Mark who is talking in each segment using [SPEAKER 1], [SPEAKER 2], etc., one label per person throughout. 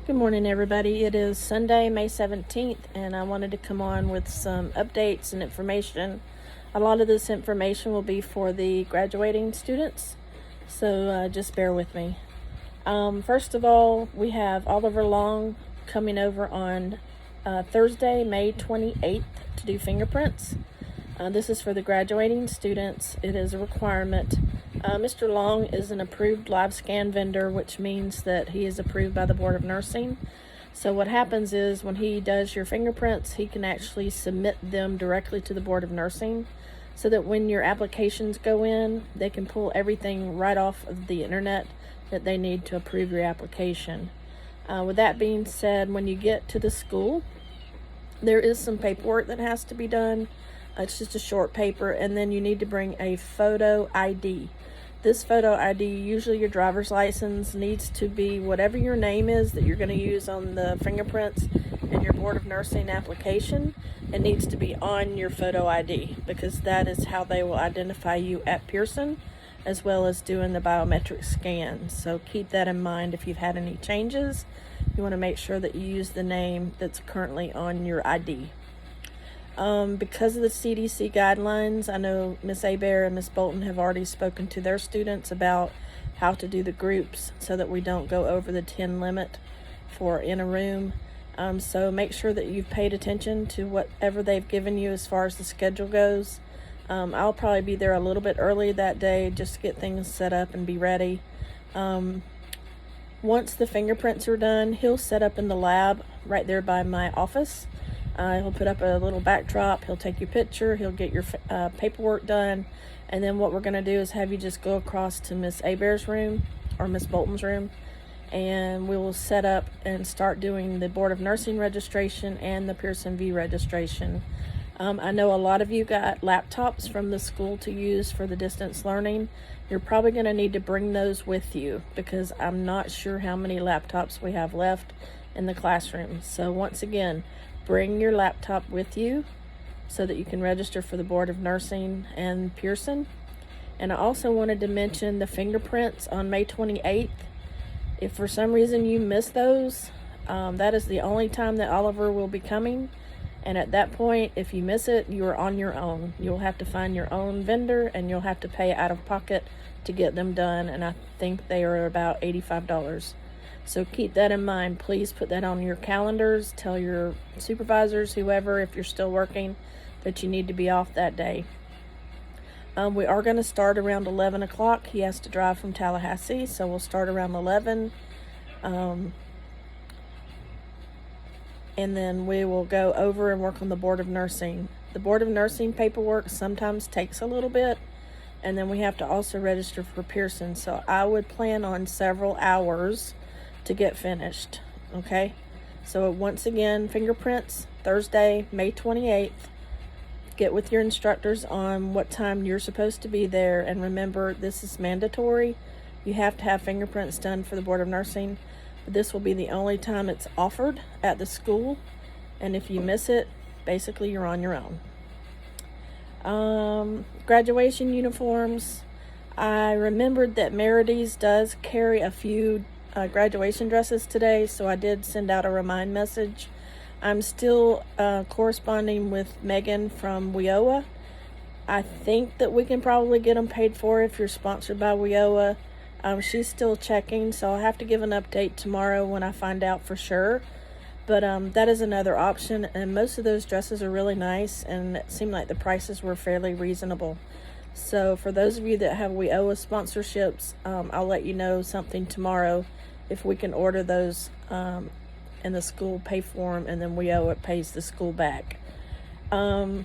[SPEAKER 1] Good morning, everybody. It is Sunday, May 17th, and I wanted to come on with some updates and information. A lot of this information will be for the graduating students, so just bear with me. First of all, we have Oliver Long coming over on Thursday, May 28th to do fingerprints. This is for the graduating students. It is a requirement. Mr. Long is an approved live scan vendor, which means that he is approved by the Board of Nursing. So what happens is when he does your fingerprints, he can actually submit them directly to the Board of Nursing so that when your applications go in, they can pull everything right off of the internet that they need to approve your application. With that being said, when you get to the school, there is some paperwork that has to be done. It's just a short paper, and then you need to bring a photo ID. This photo ID, usually your driver's license, needs to be whatever your name is that you're going to use on the fingerprints and your Board of Nursing application. It needs to be on your photo ID because that is how they will identify you at Pearson, as well as doing the biometric scan. So keep that in mind. If you've had any changes, you want to make sure that you use the name that's currently on your ID. Because of the CDC guidelines, I know Ms. Hebert and Ms. Bolton have already spoken to their students about how to do the groups so that we don't go over the 10 limit for in a room. So make sure that you've paid attention to whatever they've given you as far as the schedule goes. I'll probably be there a little bit early that day just to get things set up and be ready. Once the fingerprints are done, he'll set up in the lab right there by my office. He'll put up a little backdrop, he'll take your picture, he'll get your paperwork done, and then what we're going to do is have you just go across to Miss Hebert's room or Miss Bolton's room, and we will set up and start doing the Board of Nursing registration and the Pearson V registration. I know a lot of you got laptops from the school to use for the distance learning. You're probably going to need to bring those with you because I'm not sure how many laptops we have left in the classroom. So once again, bring your laptop with you so that you can register for the Board of Nursing and Pearson. And I also wanted to mention the fingerprints on May 28th. If for some reason you miss those, that is the only time that Oliver will be coming. And at that point, if you miss it, you are on your own. You'll have to find your own vendor and you'll have to pay out of pocket to get them done. And I think they are about $85. So keep that in mind. Please put that on your calendars. Tell your supervisors, whoever, if you're still working, that you need to be off that day. We are going to start around 11 o'clock. He has to drive from Tallahassee, so we'll start around 11. And then we will go over and work on the Board of Nursing. The Board of Nursing paperwork sometimes takes a little bit, and then we have to also register for Pearson. So I would plan on several hours to get finished. Okay, so once again, fingerprints Thursday, May 28th. Get with your instructors on what time you're supposed to be there, and remember, this is mandatory. You have to have fingerprints done for the Board of Nursing, but this will be the only time it's offered at the school, and if you miss it, basically you're on your own. Graduation uniforms. I remembered that Merides does carry a few graduation dresses today, so I did send out a remind message. I'm still corresponding with Megan from WIOA. I think that we can probably get them paid for if you're sponsored by WIOA. She's still checking, so I'll have to give an update tomorrow when I find out for sure. But that is another option, and most of those dresses are really nice, and it seemed like the prices were fairly reasonable. So for those of you that have WIOA sponsorships, I'll let you know something tomorrow if we can order those and the school pay for them, and then WIOA pays the school back. As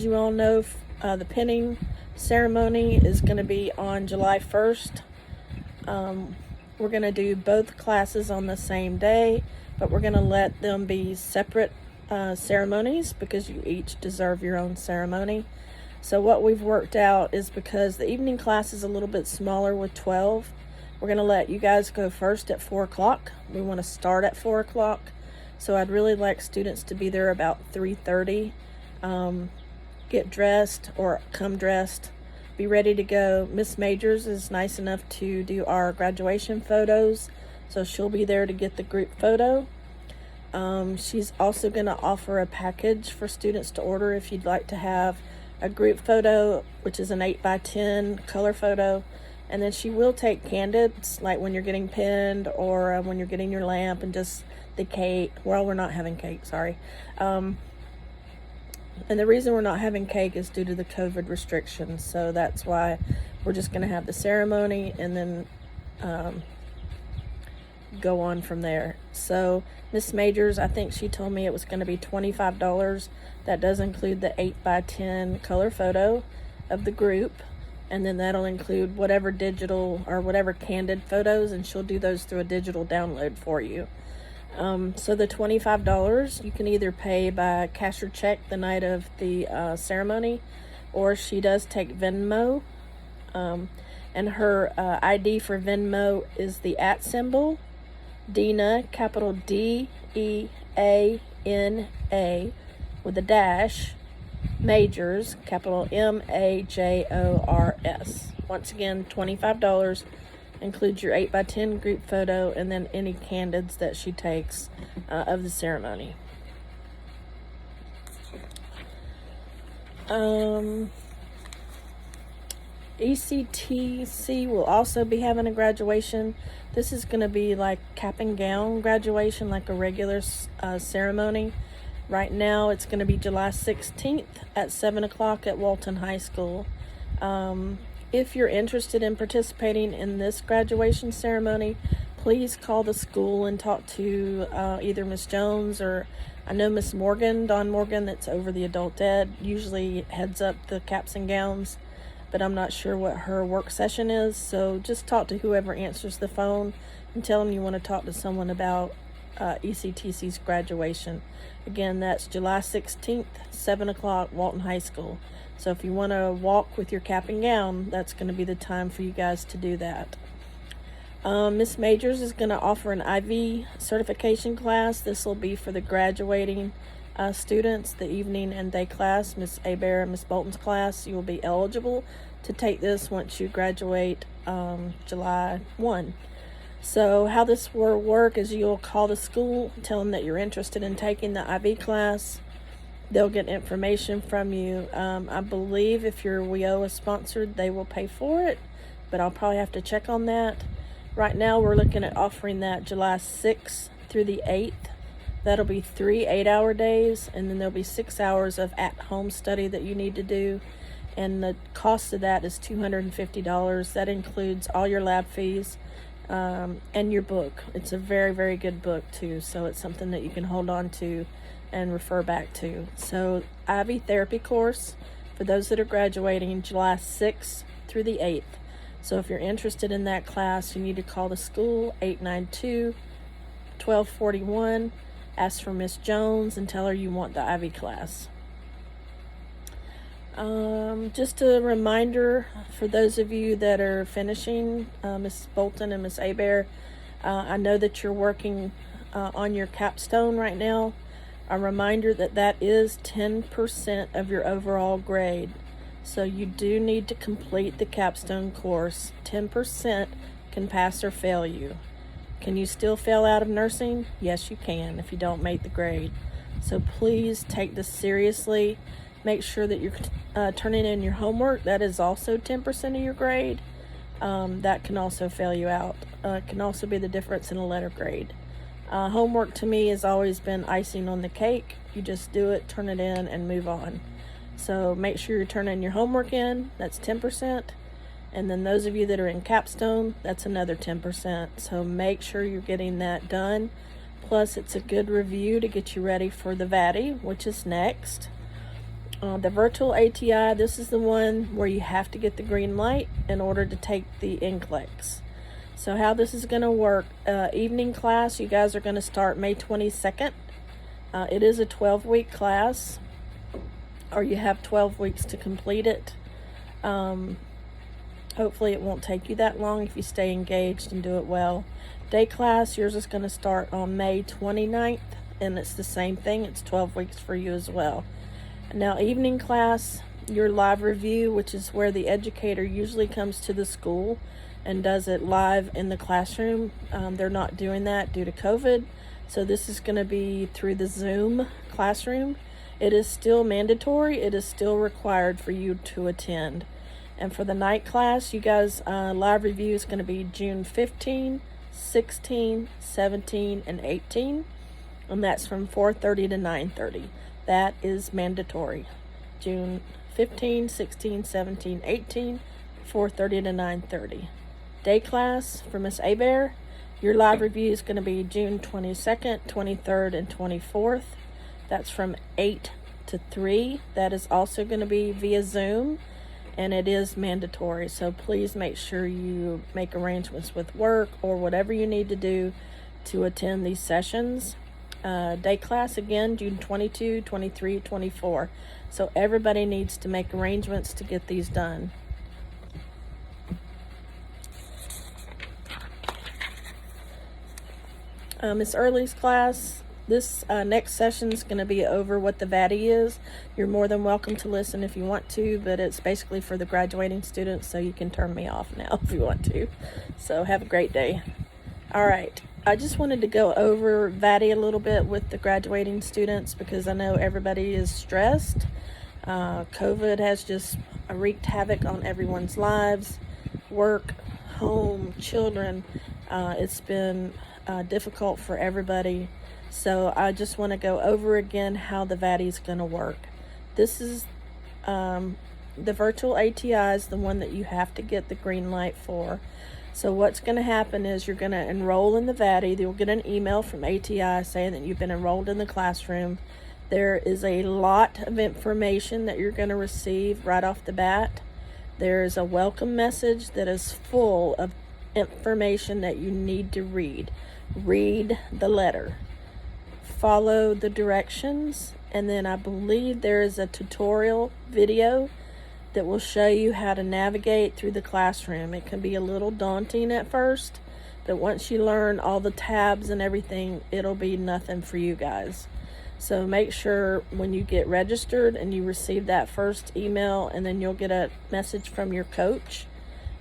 [SPEAKER 1] you all know, the pinning ceremony is going to be on July 1st. We're going to do both classes on the same day, but we're going to let them be separate ceremonies because you each deserve your own ceremony. So what we've worked out is, because the evening class is a little bit smaller with 12, we're going to let you guys go first at 4 o'clock. We want to start at 4 o'clock. So I'd really like students to be there about 3:30. Get dressed or come dressed. Be ready to go. Miss Majors is nice enough to do our graduation photos. So she'll be there to get the group photo. She's also going to offer a package for students to order if you'd like to have a group photo, which is an 8x10 color photo. And then she will take candids, like when you're getting pinned or when you're getting your lamp and just the cake. Well, we're not having cake, sorry. And the reason we're not having cake is due to the COVID restrictions. So that's why we're just going to have the ceremony and then go on from there. So Miss Majors, I think she told me it was going to be $25. That does include the 8x10 color photo of the group, and then that'll include whatever digital or whatever candid photos, and she'll do those through a digital download for you. So the $25 you can either pay by cash or check the night of the ceremony, or she does take Venmo, and her ID for Venmo is the @ symbol Deana, capital DEANA with a dash, Majors, capital MAJORS. Once again, $25 includes your 8x10 group photo and then any candids that she takes of the ceremony. ECTC will also be having a graduation. This is going to be like cap and gown graduation, like a regular ceremony. Right now it's going to be July 16th at 7 o'clock at Walton High School. If you're interested in participating in this graduation ceremony, please call the school and talk to either Miss Jones or I know Miss Morgan, Dawn Morgan, that's over the adult ed, usually heads up the caps and gowns, but I'm not sure what her work session is. So just talk to whoever answers the phone and tell them you want to talk to someone about ECTC's graduation. Again, that's July 16th, 7 o'clock, Walton High School. So if you want to walk with your cap and gown, that's going to be the time for you guys to do that. Miss Majors is going to offer an IV certification class. This will be for the graduating students, the evening and day class. Miss Hebert and Miss Bolton's class, you will be eligible to take this once you graduate July 1. So how this will work is you'll call the school, tell them that you're interested in taking the IV class. They'll get information from you. I believe if your WIOA sponsored, they will pay for it, but I'll probably have to check on that. Right now, we're looking at offering that July 6th through the 8th. That'll be 3 8-hour days, and then there'll be 6 hours of at-home study that you need to do. And the cost of that is $250. That includes all your lab fees and your book. It's a very, very good book, too, so it's something that you can hold on to and refer back to. So, IV therapy course for those that are graduating July 6th through the 8th. So if you're interested in that class, you need to call the school, 892-1241, ask for Miss Jones and tell her you want the IV class. Just a reminder for those of you that are finishing, Miss Bolton and Miss Hebert, I know that you're working on your capstone right now. A reminder that that is 10% of your overall grade. So you do need to complete the capstone course. 10% can pass or fail you. Can you still fail out of nursing? Yes, you can if you don't make the grade. So please take this seriously. Make sure that you're turning in your homework. That is also 10% of your grade. That can also fail you out. It can also be the difference in a letter grade. Homework to me has always been icing on the cake. You just do it, turn it in, and move on. So make sure you're turning your homework in. That's 10%. And then those of you that are in capstone, that's another 10%. So make sure you're getting that done. Plus, it's a good review to get you ready for the VATI, which is next. The virtual ATI, this is the one where you have to get the green light in order to take the NCLEX. So how this is going to work, evening class, you guys are going to start May 22nd. It is a 12-week class, or you have 12 weeks to complete it. Hopefully it won't take you that long if you stay engaged and do it well. Day class, yours is going to start on May 29th, and it's the same thing. It's 12 weeks for you as well. Now, evening class, your live review, which is where the educator usually comes to the school and does it live in the classroom. They're not doing that due to COVID. So this is going to be through the Zoom classroom. It is still mandatory. It is still required for you to attend. And for the night class, you guys, live review is going to be June 15, 16, 17, and 18. And that's from 4:30 to 9:30. That is mandatory. June 15, 16, 17, 18, 4:30 to 9:30. Day class for Miss Abear, your live review is going to be June 22nd, 23rd, and 24th. That's from 8 to 3. That is also going to be via Zoom, and it is mandatory. So please make sure you make arrangements with work or whatever you need to do to attend these sessions. Day class again, June 22, 23, 24. So everybody needs to make arrangements to get these done. Miss Early's class, this next session is going to be over what the VATI is. You're more than welcome to listen if you want to, but it's basically for the graduating students, so you can turn me off now if you want to. So have a great day. All right. I just wanted to go over VATI a little bit with the graduating students because I know everybody is stressed. COVID has just wreaked havoc on everyone's lives, work, home, children. It's been difficult for everybody. So I just want to go over again how the VATI is going to work. This is the virtual ATI is the one that you have to get the green light for. So what's going to happen is you're going to enroll in the VATI. You'll get an email from ATI saying that you've been enrolled in the classroom. There is a lot of information that you're going to receive right off the bat. There's a welcome message that is full of information that you need to read. Read the letter. Follow the directions. And then I believe there is a tutorial video that will show you how to navigate through the classroom. It can be a little daunting at first, but once you learn all the tabs and everything, it'll be nothing for you guys. So make sure when you get registered and you receive that first email, and then you'll get a message from your coach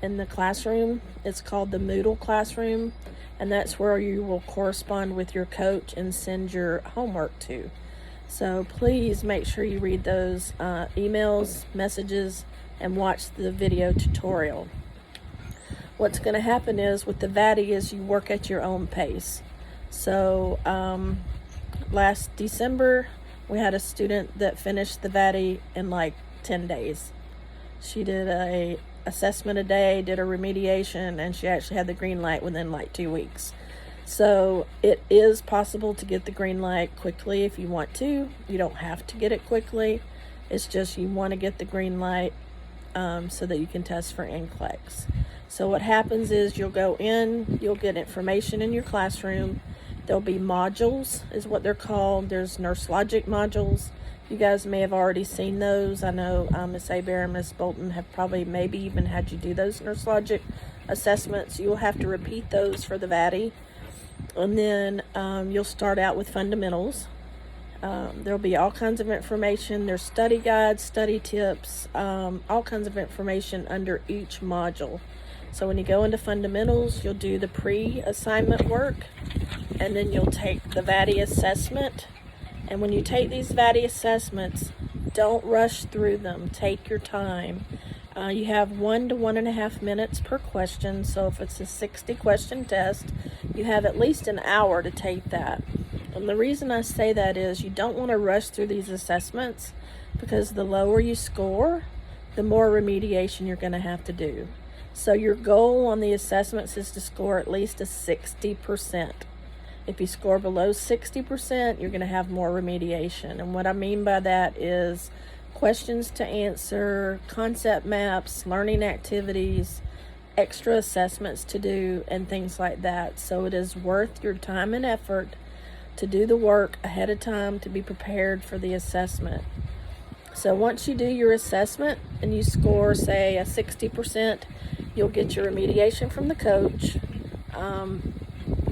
[SPEAKER 1] in the classroom. It's called the Moodle classroom, and that's where you will correspond with your coach and send your homework to. So please make sure you read those emails, messages, and watch the video tutorial. What's going to happen is with the VATI is you work at your own pace. So last December, we had a student that finished the VATI in like 10 days. She did a assessment a day, did a remediation, and she actually had the green light within like 2 weeks. So it is possible to get the green light quickly if you want to. You don't have to get it quickly. It's just you want to get the green light so that you can test for NCLEX. So what happens is you'll go in, you'll get information in your classroom. There'll be modules is what they're called. There's Nurse Logic modules. You guys may have already seen those. I know Miss Aber and Miss Bolton have probably maybe even had you do those Nurse Logic assessments. You'll have to repeat those for the VATI. And then you'll start out with fundamentals. There'll be all kinds of information. There's study guides, study tips, all kinds of information under each module. So when you go into fundamentals, you'll do the pre-assignment work, and then you'll take the VATI assessment. And when you take these VATI assessments, don't rush through them. Take your time. You have 1 to 1.5 minutes per question. So if it's a 60-question test, you have at least an hour to take that. And the reason I say that is you don't want to rush through these assessments, because the lower you score, the more remediation you're going to have to do. So your goal on the assessments is to score at least a 60%. If you score below 60%, you're going to have more remediation. And what I mean by that is questions to answer, concept maps, learning activities, extra assessments to do, and things like that. So it is worth your time and effort to do the work ahead of time to be prepared for the assessment. So once you do your assessment and you score, say, a 60%, you'll get your remediation from the coach.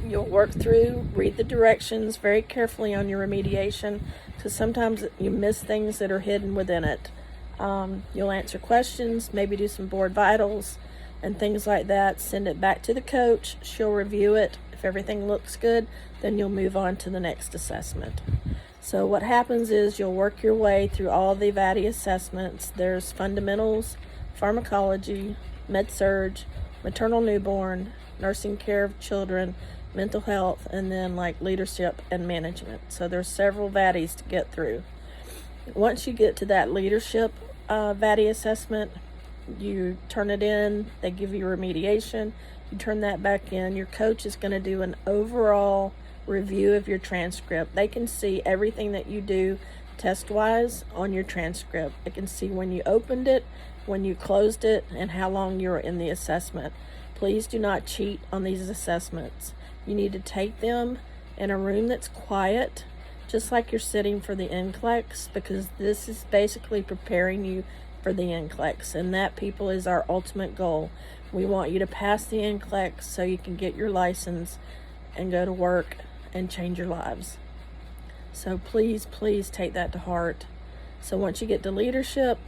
[SPEAKER 1] You'll work through, read the directions very carefully on your remediation, because sometimes you miss things that are hidden within it. You'll answer questions, maybe do some board vitals, and things like that. Send it back to the coach. She'll review it. If everything looks good, then you'll move on to the next assessment. So what happens is you'll work your way through all the VATI assessments. There's fundamentals, pharmacology, med-surg, maternal newborn, nursing care of children, mental health, and then like leadership and management. So there's several VATIs to get through. Once you get to that leadership VATI assessment, you turn it in, they give you remediation, you turn that back in. Your coach is going to do an overall review of your transcript. They can see everything that you do test-wise on your transcript. They can see when you opened it, when you closed it, and how long you were in the assessment. Please do not cheat on these assessments. You need to take them in a room that's quiet, just like you're sitting for the NCLEX, because this is basically preparing you for the NCLEX, and that, people, is our ultimate goal. We want you to pass the NCLEX so you can get your license and go to work and change your lives. So please take that to heart. So once you get to leadership,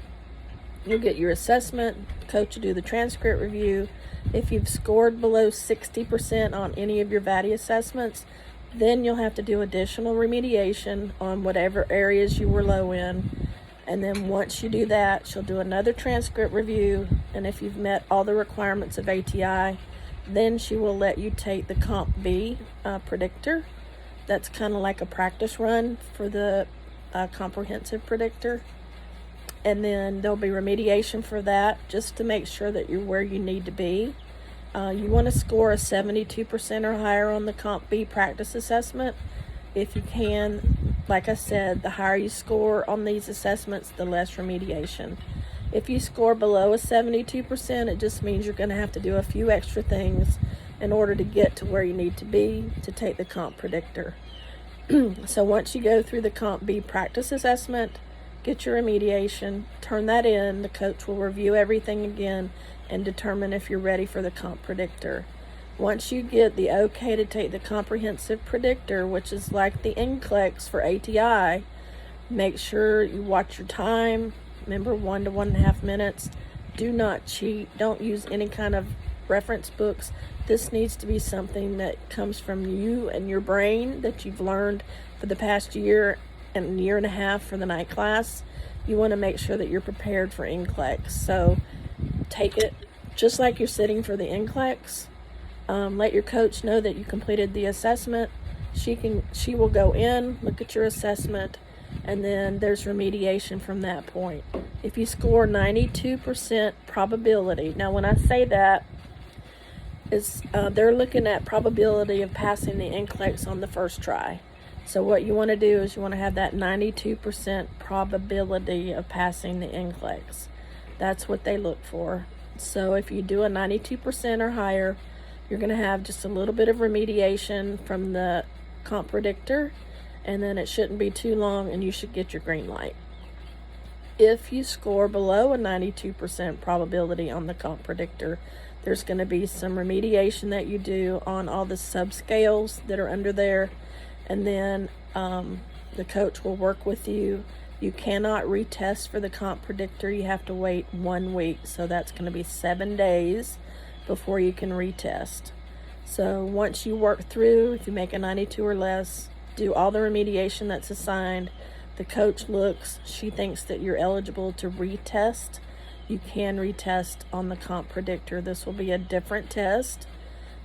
[SPEAKER 1] you'll get your assessment. Coach will do the transcript review. If you've scored below 60% on any of your VATI assessments, then you'll have to do additional remediation on whatever areas you were low in. And then once you do that, she'll do another transcript review. And if you've met all the requirements of ATI, then she will let you take the Comp B predictor. That's kind of like a practice run for the comprehensive predictor. And then there'll be remediation for that, just to make sure that you're where you need to be. You want to score a 72% or higher on the Comp B practice assessment. If you can, like I said, the higher you score on these assessments, the less remediation. If you score below a 72%, it just means you're going to have to do a few extra things in order to get to where you need to be to take the Comp predictor. So once you go through the Comp B practice assessment, get your remediation, turn that in, the coach will review everything again and determine if you're ready for the Comp predictor. Once you get the okay to take the comprehensive predictor, which is like the NCLEX for ATI, make sure you watch your time. Remember, 1 to 1.5 minutes. Do not cheat. Don't use any kind of reference books. This needs to be something that comes from you and your brain that you've learned for the past year and year and a half for the night class. You want to make sure that you're prepared for NCLEX. So take it just like you're sitting for the NCLEX. Let your coach know that you completed the assessment. She will go in, look at your assessment, and then there's remediation from that point. If you score 92% probability, now when I say that, they're looking at probability of passing the NCLEX on the first try. So what you want to do is you want to have that 92% probability of passing the NCLEX. That's what they look for. So if you do a 92% or higher, you're going to have just a little bit of remediation from the Comp predictor, and then it shouldn't be too long and you should get your green light. If you score below a 92% probability on the Comp predictor, there's going to be some remediation that you do on all the subscales that are under there, and then the coach will work with you. You cannot retest for the Comp predictor. You have to wait 1 week, so that's going to be 7 days before you can retest. So once you work through, if you make a 92 or less, do all the remediation that's assigned. The coach looks, she thinks that you're eligible to retest. You can retest on the Comp predictor. This will be a different test,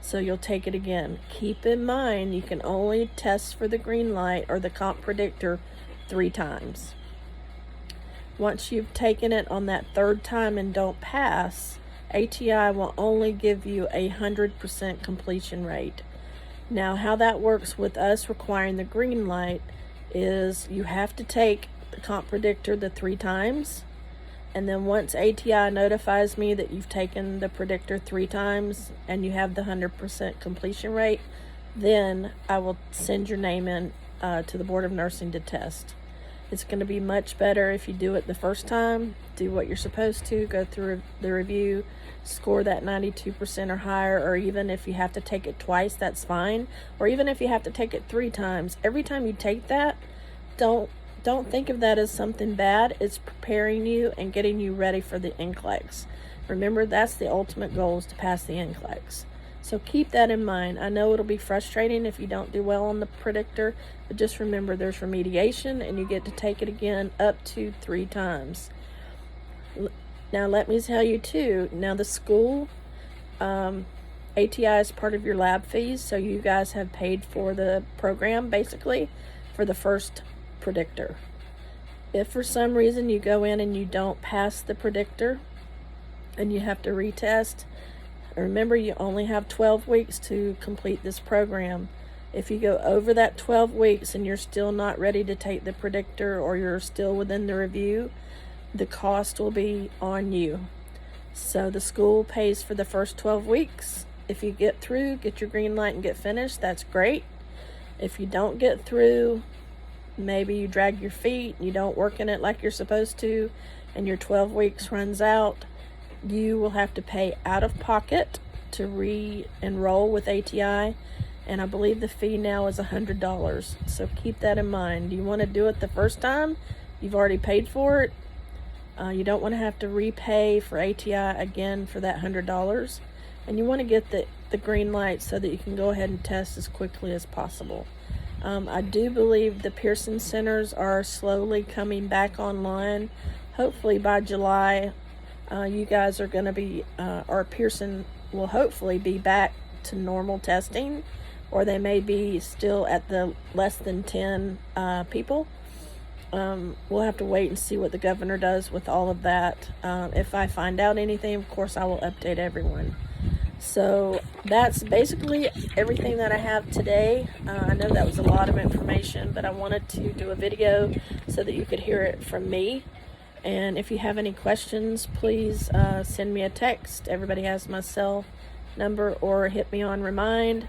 [SPEAKER 1] so you'll take it again. Keep in mind, you can only test for the green light or the Comp predictor 3 times. Once you've taken it on that 3rd time and don't pass, ATI will only give you 100% completion rate. Now, how that works with us requiring the green light is you have to take the Comp predictor the 3 times, and then once ATI notifies me that you've taken the predictor 3 times and you have the 100% completion rate, then I will send your name in to the Board of Nursing to test. It's going to be much better if you do it the first time, do what you're supposed to, go through the review, score that 92% or higher, or even if you have to take it twice, that's fine. Or even if you have to take it 3 times. Every time you take that, don't think of that as something bad. It's preparing you and getting you ready for the NCLEX. Remember, that's the ultimate goal, is to pass the NCLEX. So keep that in mind. I know it'll be frustrating if you don't do well on the predictor, but just remember there's remediation and you get to take it again up to 3 times. Now let me tell you too, now the school, ATI is part of your lab fees, so you guys have paid for the program basically for the first predictor. If for some reason you go in and you don't pass the predictor and you have to retest, remember you only have 12 weeks to complete this program. If you go over that 12 weeks and you're still not ready to take the predictor, or you're still within the review, the cost will be on you. So the school pays for the first 12 weeks. If you get through, get your green light and get finished, that's great. If you don't get through, maybe you drag your feet, you don't work in it like you're supposed to, and your 12 weeks runs out, you will have to pay out of pocket to re-enroll with ATI, and I believe the fee now is $100. So keep that in mind. You want to do it the first time, you've already paid for it. You don't want to have to repay for ATI again for that $100, and you want to get the green light so that you can go ahead and test as quickly as possible. I do believe the Pearson centers are slowly coming back online. Hopefully by July, you guys are going to be, or Pearson will hopefully be back to normal testing, or they may be still at the less than 10 people. We'll have to wait and see what the governor does with all of that. If I find out anything, of course, I will update everyone. So that's basically everything that I have today. I know that was a lot of information, but I wanted to do a video so that you could hear it from me. And if you have any questions, please send me a text. Everybody has my cell number, or hit me on Remind,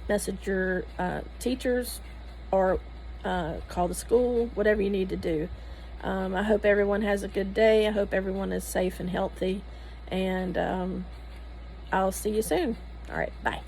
[SPEAKER 1] message your teachers, or call the school, whatever you need to do. I hope everyone has a good day. I hope everyone is safe and healthy, and I'll see you soon. All right, bye.